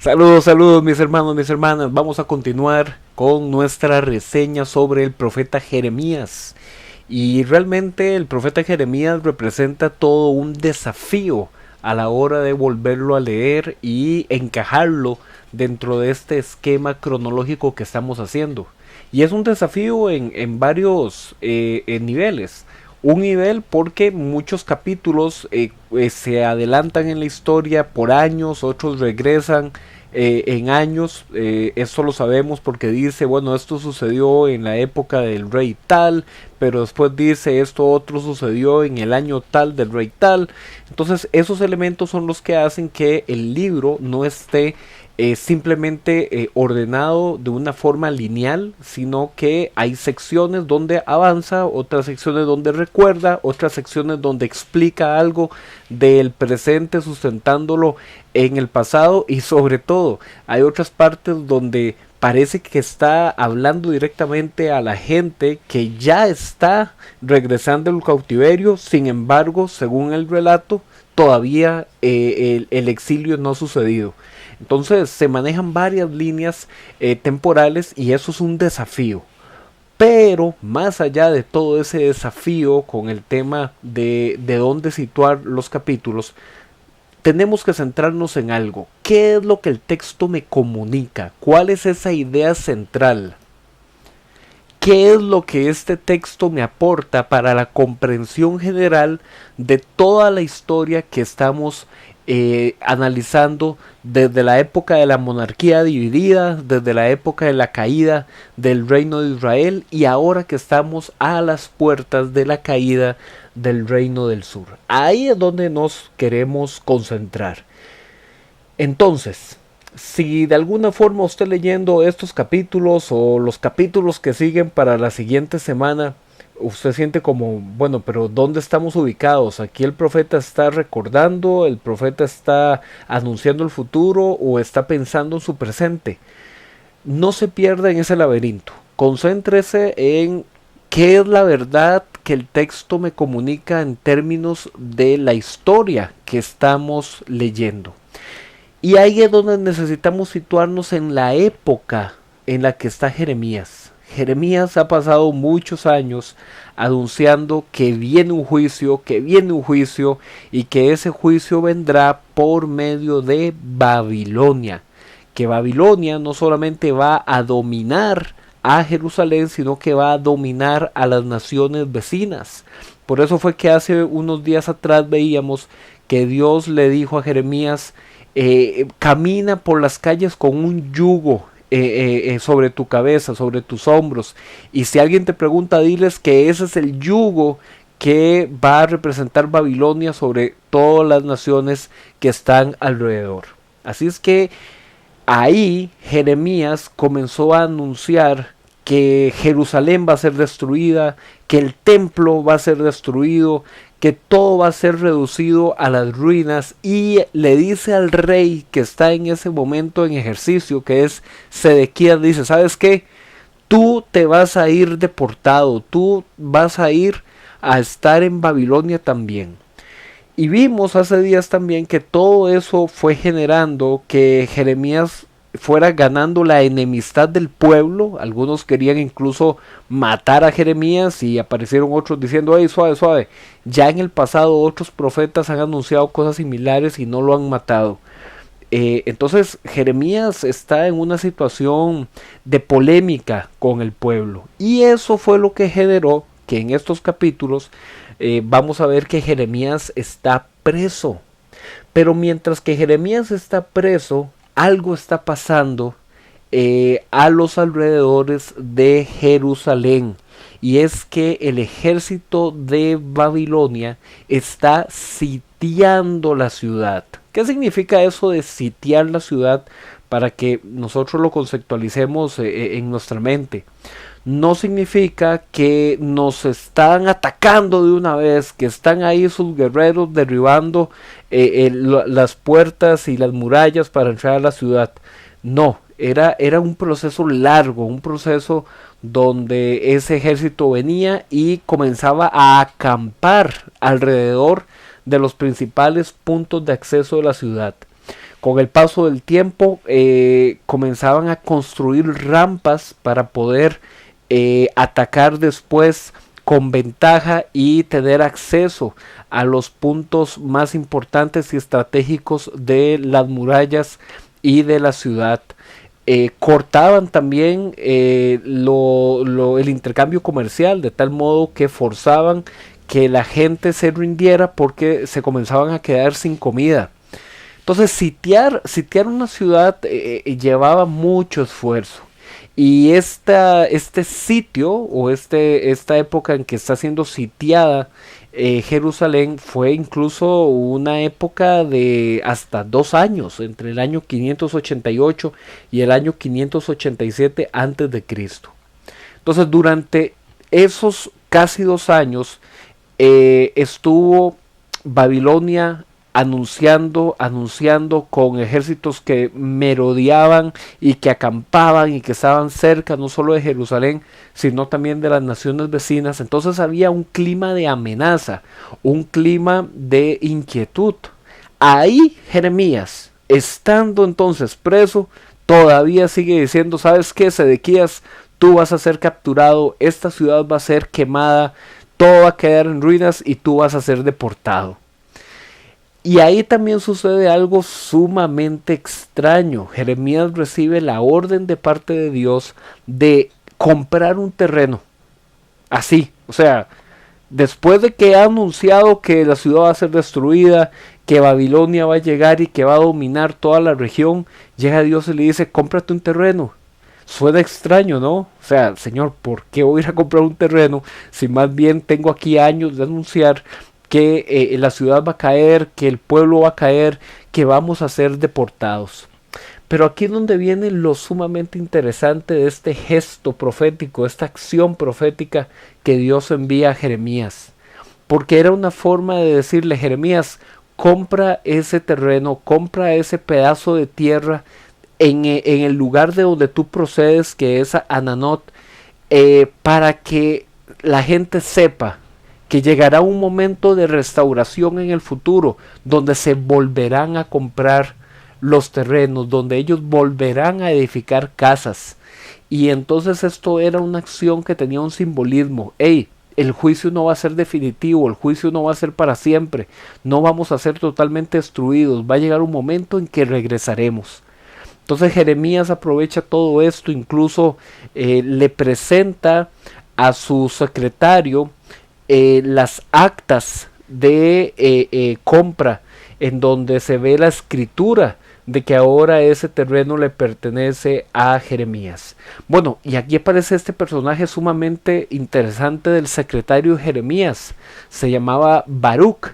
Saludos, saludos mis hermanos, mis hermanas. Vamos a continuar con nuestra reseña sobre el profeta Jeremías. Y realmente el profeta Jeremías representa todo un desafío a la hora de volverlo a leer y encajarlo dentro de este esquema cronológico que estamos haciendo. Y es un desafío en varios en niveles. Un nivel porque muchos capítulos se adelantan en la historia por años, otros regresan en años. Esto lo sabemos porque dice, bueno, esto sucedió en la época del rey tal, pero después dice esto otro sucedió en el año tal del rey tal. Entonces esos elementos son los que hacen que el libro no esté simplemente ordenado de una forma lineal, sino que hay secciones donde avanza, otras secciones donde recuerda, otras secciones donde explica algo del presente sustentándolo en el pasado, y sobre todo hay otras partes donde parece que está hablando directamente a la gente que ya está regresando del cautiverio. Sin embargo, según el relato, todavía el exilio no ha sucedido. Entonces se manejan varias líneas temporales y eso es un desafío. Pero más allá de todo ese desafío con el tema de dónde situar los capítulos, tenemos que centrarnos en algo. ¿Qué es lo que el texto me comunica? ¿Cuál es esa idea central? ¿Qué es lo que este texto me aporta para la comprensión general de toda la historia que estamos analizando desde la época de la monarquía dividida, desde la época de la caída del reino de Israel y ahora que estamos a las puertas de la caída del reino del sur? Ahí es donde nos queremos concentrar. Entonces, si de alguna forma usted leyendo estos capítulos o los capítulos que siguen para la siguiente semana, usted siente como, bueno, pero ¿dónde estamos ubicados? ¿Aquí el profeta está recordando, el profeta está anunciando el futuro o está pensando en su presente? No se pierda en ese laberinto. Concéntrese en qué es la verdad que el texto me comunica en términos de la historia que estamos leyendo. Y ahí es donde necesitamos situarnos en la época en la que está Jeremías. Jeremías ha pasado muchos años anunciando que viene un juicio, y que ese juicio vendrá por medio de Babilonia. Que Babilonia no solamente va a dominar a Jerusalén, sino que va a dominar a las naciones vecinas. Por eso fue que hace unos días atrás veíamos que Dios le dijo a Jeremías, camina por las calles con un yugo sobre tu cabeza, sobre tus hombros, y si alguien te pregunta, diles que ese es el yugo que va a representar Babilonia sobre todas las naciones que están alrededor. Así es que ahí Jeremías comenzó a anunciar que Jerusalén va a ser destruida, que el templo va a ser destruido, que todo va a ser reducido a las ruinas, y le dice al rey que está en ese momento en ejercicio, que es Sedequías, dice, ¿sabes qué? Tú te vas a ir deportado, tú vas a ir a estar en Babilonia también. Y vimos hace días también que todo eso fue generando que Jeremías fuera ganando la enemistad del pueblo. Algunos querían incluso matar a Jeremías y aparecieron otros diciendo, hey, suave, suave. Ya en el pasado otros profetas han anunciado cosas similares y no lo han matado. Entonces Jeremías está en una situación de polémica con el pueblo. Y eso fue lo que generó que en estos capítulos vamos a ver que Jeremías está preso. Pero mientras que Jeremías está preso, algo está pasando a los alrededores de Jerusalén. Y es que el ejército de Babilonia está sitiando la ciudad. ¿Qué significa eso de sitiar la ciudad? Para que nosotros lo conceptualicemos en nuestra mente. No significa que nos están atacando de una vez, que están ahí sus guerreros derribando las puertas y las murallas para entrar a la ciudad. No, era un proceso largo, un proceso donde ese ejército venía y comenzaba a acampar alrededor de los principales puntos de acceso de la ciudad. Con el paso del tiempo comenzaban a construir rampas para poder atacar después con ventaja y tener acceso a los puntos más importantes y estratégicos de las murallas y de la ciudad. Cortaban también el intercambio comercial, de tal modo que forzaban que la gente se rindiera porque se comenzaban a quedar sin comida. Entonces sitiar una ciudad llevaba mucho esfuerzo. Y este sitio o esta época en que está siendo sitiada Jerusalén fue incluso una época de hasta 2 años, entre el año 588 y el año 587 antes de Cristo. Entonces durante esos casi 2 años estuvo Babilonia anunciando con ejércitos que merodeaban y que acampaban y que estaban cerca no solo de Jerusalén, sino también de las naciones vecinas. Entonces había un clima de amenaza, un clima de inquietud. Ahí Jeremías, estando entonces preso, todavía sigue diciendo: ¿sabes qué, Sedequías? Tú vas a ser capturado, esta ciudad va a ser quemada, todo va a quedar en ruinas y tú vas a ser deportado. Y ahí también sucede algo sumamente extraño. Jeremías recibe la orden de parte de Dios de comprar un terreno. Así, o sea, después de que ha anunciado que la ciudad va a ser destruida, que Babilonia va a llegar y que va a dominar toda la región, llega Dios y le dice: cómprate un terreno. Suena extraño, ¿no? O sea, Señor, ¿por qué voy a ir a comprar un terreno si más bien tengo aquí años de anunciar que la ciudad va a caer, que el pueblo va a caer, que vamos a ser deportados? Pero aquí es donde viene lo sumamente interesante de este gesto profético, esta acción profética que Dios envía a Jeremías. Porque era una forma de decirle: Jeremías, compra ese terreno, compra ese pedazo de tierra en el lugar de donde tú procedes, que es Ananot, para que la gente sepa que llegará un momento de restauración en el futuro, donde se volverán a comprar los terrenos, donde ellos volverán a edificar casas. Y entonces esto era una acción que tenía un simbolismo. Hey, el juicio no va a ser definitivo, el juicio no va a ser para siempre, no vamos a ser totalmente destruidos, va a llegar un momento en que regresaremos. Entonces Jeremías aprovecha todo esto, incluso le presenta a su secretario las actas de compra, en donde se ve la escritura de que ahora ese terreno le pertenece a Jeremías. Bueno, y aquí aparece este personaje sumamente interesante del secretario de Jeremías. Se llamaba Baruch.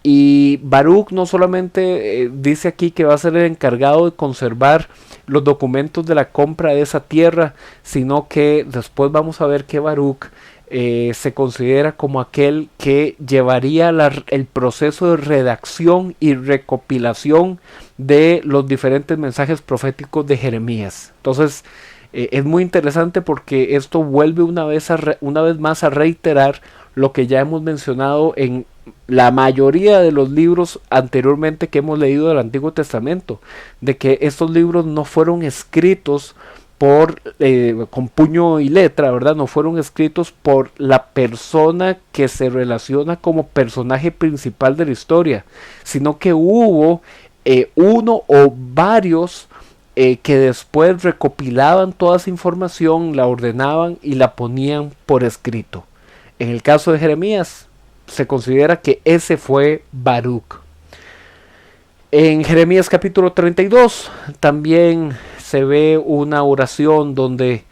Y Baruch no solamente dice aquí que va a ser el encargado de conservar los documentos de la compra de esa tierra, sino que después vamos a ver que Baruch se considera como aquel que llevaría el proceso de redacción y recopilación de los diferentes mensajes proféticos de Jeremías. Entonces es muy interesante porque esto vuelve una vez más a reiterar lo que ya hemos mencionado en la mayoría de los libros anteriormente que hemos leído del Antiguo Testamento, de que estos libros no fueron escritos con puño y letra, ¿verdad? No fueron escritos por la persona que se relaciona como personaje principal de la historia, sino que hubo uno o varios que después recopilaban toda esa información, la ordenaban y la ponían por escrito. En el caso de Jeremías, se considera que ese fue Baruch. En Jeremías capítulo 32 también se ve una oración donde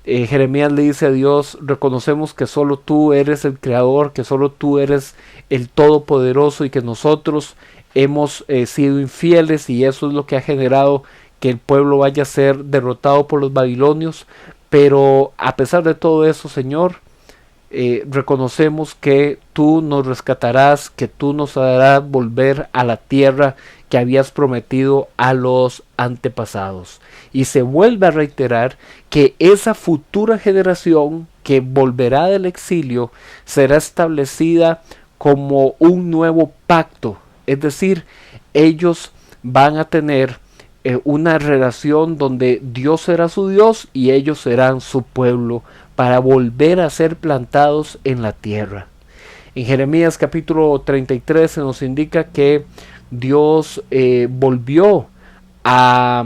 Jeremías le dice a Dios: reconocemos que solo tú eres el creador, que solo tú eres el todopoderoso y que nosotros hemos sido infieles, y eso es lo que ha generado que el pueblo vaya a ser derrotado por los babilonios. Pero a pesar de todo eso, Señor, reconocemos que tú nos rescatarás, que tú nos harás volver a la tierra que habías prometido a los antepasados. Y se vuelve a reiterar que esa futura generación que volverá del exilio será establecida como un nuevo pacto, es decir, ellos van a tener una relación donde Dios será su Dios y ellos serán su pueblo para volver a ser plantados en la tierra. En Jeremías capítulo 33 se nos indica que Dios volvió a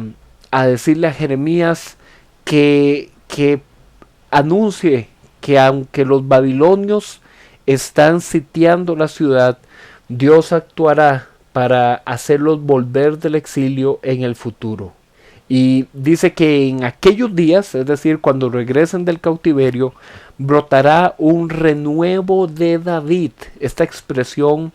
decirle a Jeremías que anuncie que aunque los babilonios están sitiando la ciudad, Dios actuará para hacerlos volver del exilio en el futuro. Y dice que en aquellos días, es decir, cuando regresen del cautiverio, brotará un renuevo de David. Esta expresión,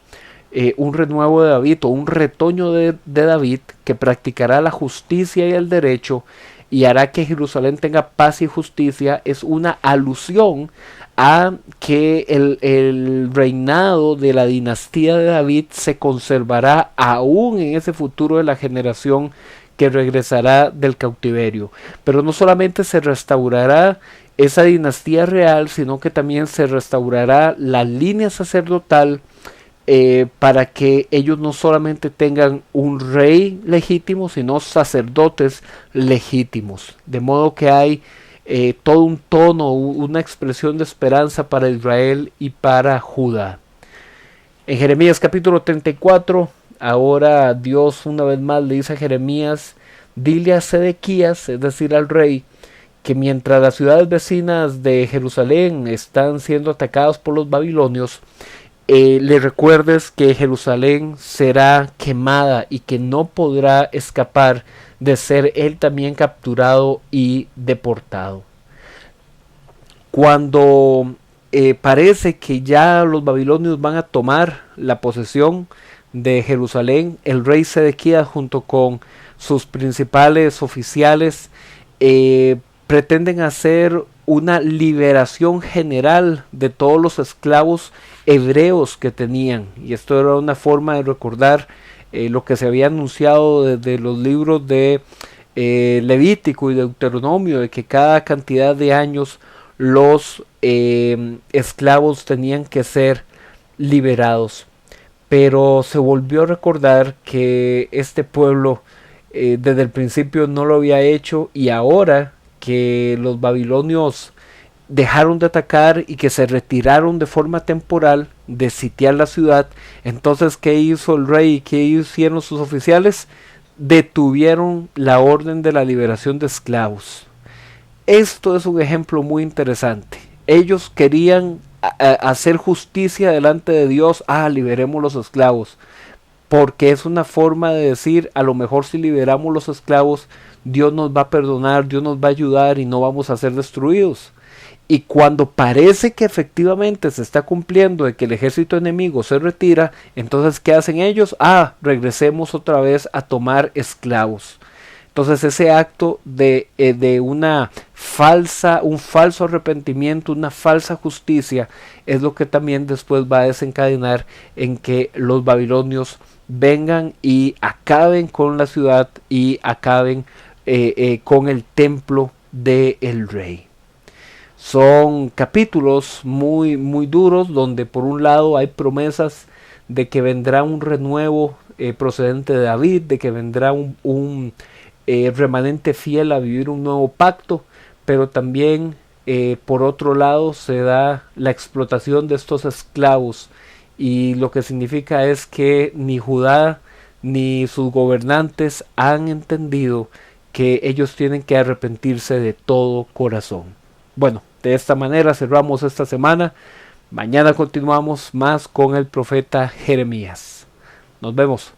un renuevo de David o un retoño de David, que practicará la justicia y el derecho y hará que Jerusalén tenga paz y justicia, es una alusión a que el reinado de la dinastía de David se conservará aún en ese futuro de la generación que regresará del cautiverio. Pero no solamente se restaurará esa dinastía real, sino que también se restaurará la línea sacerdotal, para que ellos no solamente tengan un rey legítimo, sino sacerdotes legítimos. De modo que hay todo un tono, una expresión de esperanza para Israel y para Judá. En Jeremías capítulo 34, ahora Dios una vez más le dice a Jeremías: dile a Sedequías, es decir al rey, que mientras las ciudades vecinas de Jerusalén están siendo atacadas por los babilonios, le recuerdes que Jerusalén será quemada y que no podrá escapar de ser él también capturado y deportado. Cuando parece que ya los babilonios van a tomar la posesión de Jerusalén, el rey Sedequías junto con sus principales oficiales pretenden hacer una liberación general de todos los esclavos hebreos que tenían, y esto era una forma de recordar lo que se había anunciado desde los libros de Levítico y Deuteronomio, de que cada cantidad de años los esclavos tenían que ser liberados. Pero se volvió a recordar que este pueblo desde el principio no lo había hecho, y ahora que los babilonios dejaron de atacar y que se retiraron de forma temporal de sitiar la ciudad, entonces ¿qué hizo el rey y qué hicieron sus oficiales? Detuvieron la orden de la liberación de esclavos. Esto es un ejemplo muy interesante. Ellos querían hacer justicia delante de Dios. Liberemos los esclavos, porque es una forma de decir: a lo mejor si liberamos los esclavos, Dios nos va a perdonar, Dios nos va a ayudar y no vamos a ser destruidos. Y cuando parece que efectivamente se está cumpliendo de que el ejército enemigo se retira, entonces ¿qué hacen ellos? Regresemos otra vez a tomar esclavos. Entonces ese acto de un falso arrepentimiento, una falsa justicia, es lo que también después va a desencadenar en que los babilonios vengan y acaben con la ciudad y acaben con el templo del rey. Son capítulos muy, muy duros, donde por un lado hay promesas de que vendrá un renuevo procedente de David, de que vendrá un remanente fiel a vivir un nuevo pacto, pero también por otro lado se da la explotación de estos esclavos, y lo que significa es que ni Judá ni sus gobernantes han entendido que ellos tienen que arrepentirse de todo corazón. Bueno, de esta manera cerramos esta semana. Mañana continuamos más con el profeta Jeremías. Nos vemos.